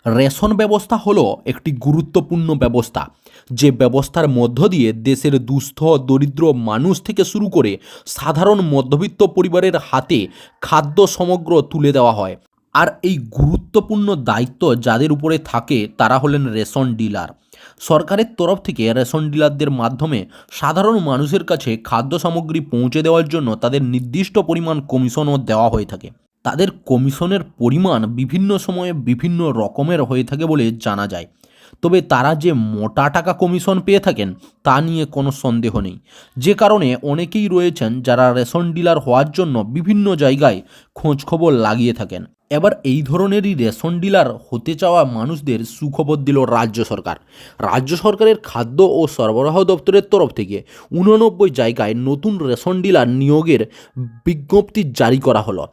Ration ব্যবস্থা হলো একটি গুরুত্বপূর্ণ ব্যবস্থা, যে ব্যবস্থার মধ্য দিয়ে দেশের দুস্থ দরিদ্র মানুষ থেকে শুরু করে সাধারণ মধ্যবিত্ত পরিবারের হাতে খাদ্য সামগ্রী তুলে দেওয়া হয়। আর এই গুরুত্বপূর্ণ দায়িত্ব যাদের উপরে থাকে তারা হলেন রেশন ডিলার। সরকারের তরফ থেকে রেশন ডিলারদের মাধ্যমে সাধারণ মানুষের কাছে খাদ্য সামগ্রী পৌঁছে দেওয়ার জন্য তাদের নির্দিষ্ট পরিমাণ কমিশনও দেওয়া হয়ে থাকে। তাদের কমিশনের পরিমাণ বিভিন্ন সময়ে বিভিন্ন রকমের হয়ে থাকে বলে জানা যায়। তবে তারা যে মোটা টাকা কমিশন পেয়ে থাকেন তা নিয়ে কোনো সন্দেহ নেই, যে কারণে অনেকেই রয়েছেন যারা রেশন ডিলার হওয়ার জন্য বিভিন্ন জায়গায় খোঁজখবর লাগিয়ে থাকেন। এবার এই ধরনেরই রেশন ডিলার হতে চাওয়া মানুষদের সুখবর দিল রাজ্য সরকার। রাজ্য সরকারের খাদ্য ও সরবরাহ দপ্তরের তরফ থেকে 89 জায়গায় নতুন রেশন ডিলার নিয়োগের বিজ্ঞপ্তি জারি করা হলো।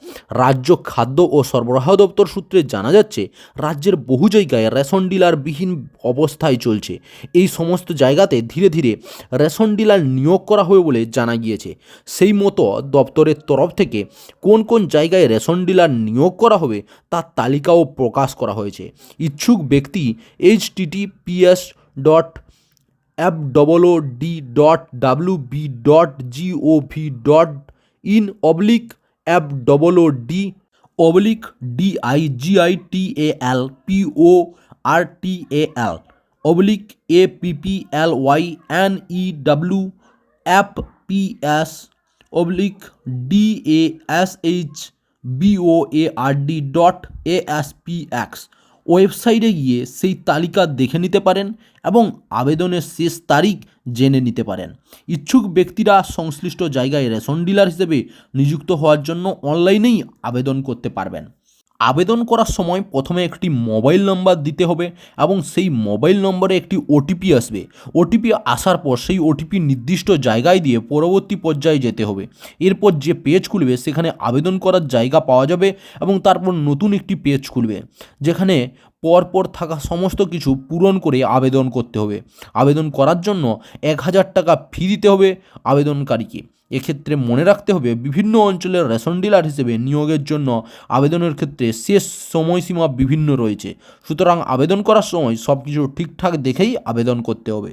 রাজ্য খাদ্য ও সরবরাহ দপ্তর সূত্রে জানা যাচ্ছে, রাজ্যের বহু জায়গায় রেশন ডিলারবিহীন অবস্থায় চলছে। এই সমস্ত জায়গাতে ধীরে ধীরে রেশন ডিলার নিয়োগ করা হবে বলে জানা গিয়েছে। সেই মতো দপ্তরের তরফ থেকে কোন কোন জায়গায় রেশন ডিলার নিয়োগ করা হবে তার তালিকাও প্রকাশ করা হয়েছে। ইচ্ছুক ব্যক্তি https://www.appleappleappboard.aspx ওয়েবসাইটে গিয়ে সেই তালিকা দেখে নিতে পারেন এবং আবেদনের শেষ তারিখ জেনে নিতে পারেন। ইচ্ছুক ব্যক্তিরা সংশ্লিষ্ট জায়গায় রেশন ডিলার হিসেবে নিযুক্ত হওয়ার জন্য অনলাইনেই আবেদন করতে পারবেন। আবেদন করার সময় প্রথমে একটি মোবাইল নম্বর দিতে হবে এবং সেই মোবাইল নম্বরে একটি ওটিপি আসবে। ওটিপি আসার পর সেই ওটিপি নির্দিষ্ট জায়গায় দিয়ে পরবর্তী পর্যায়ে যেতে হবে। এরপর যে পেজ খুলবে সেখানে আবেদন করার জায়গা পাওয়া যাবে এবং তারপর নতুন একটি পেজ খুলবে, যেখানে পরপর থাকা সমস্ত কিছু পূরণ করে আবেদন করতে হবে। আবেদন করার জন্য 1000 টাকা ফি দিতে হবে আবেদনকারীকে। এক্ষেত্রে মনে রাখতে হবে, বিভিন্ন অঞ্চলের রেশন ডিলার হিসেবে নিয়োগের জন্য আবেদনের ক্ষেত্রে শেষ সময়সীমা বিভিন্ন রয়েছে। সুতরাং আবেদন করার সময় সব কিছু ঠিকঠাক দেখেই আবেদন করতে হবে।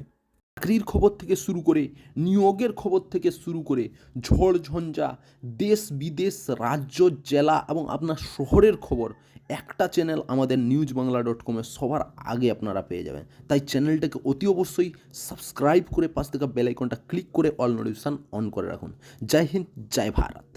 চাকরির খবর থেকে শুরু করে নিয়োগের খবর থেকে শুরু করে ঝড় ঝঞ্ঝা, দেশ বিদেশ, রাজ্য, জেলা এবং আপনার শহরের খবর একটা চ্যানেল আমাদের newsbangla.com-এ সবার আগে আপনারা পেয়ে যাবেন। তাই চ্যানেলটাকে অতি অবশ্যই সাবস্ক্রাইব করে পাশ থেকে বেল আইকনটা ক্লিক করে অল নোটিফিকেশন অন করে রাখুন। জয় হিন্দ, জয় ভারত।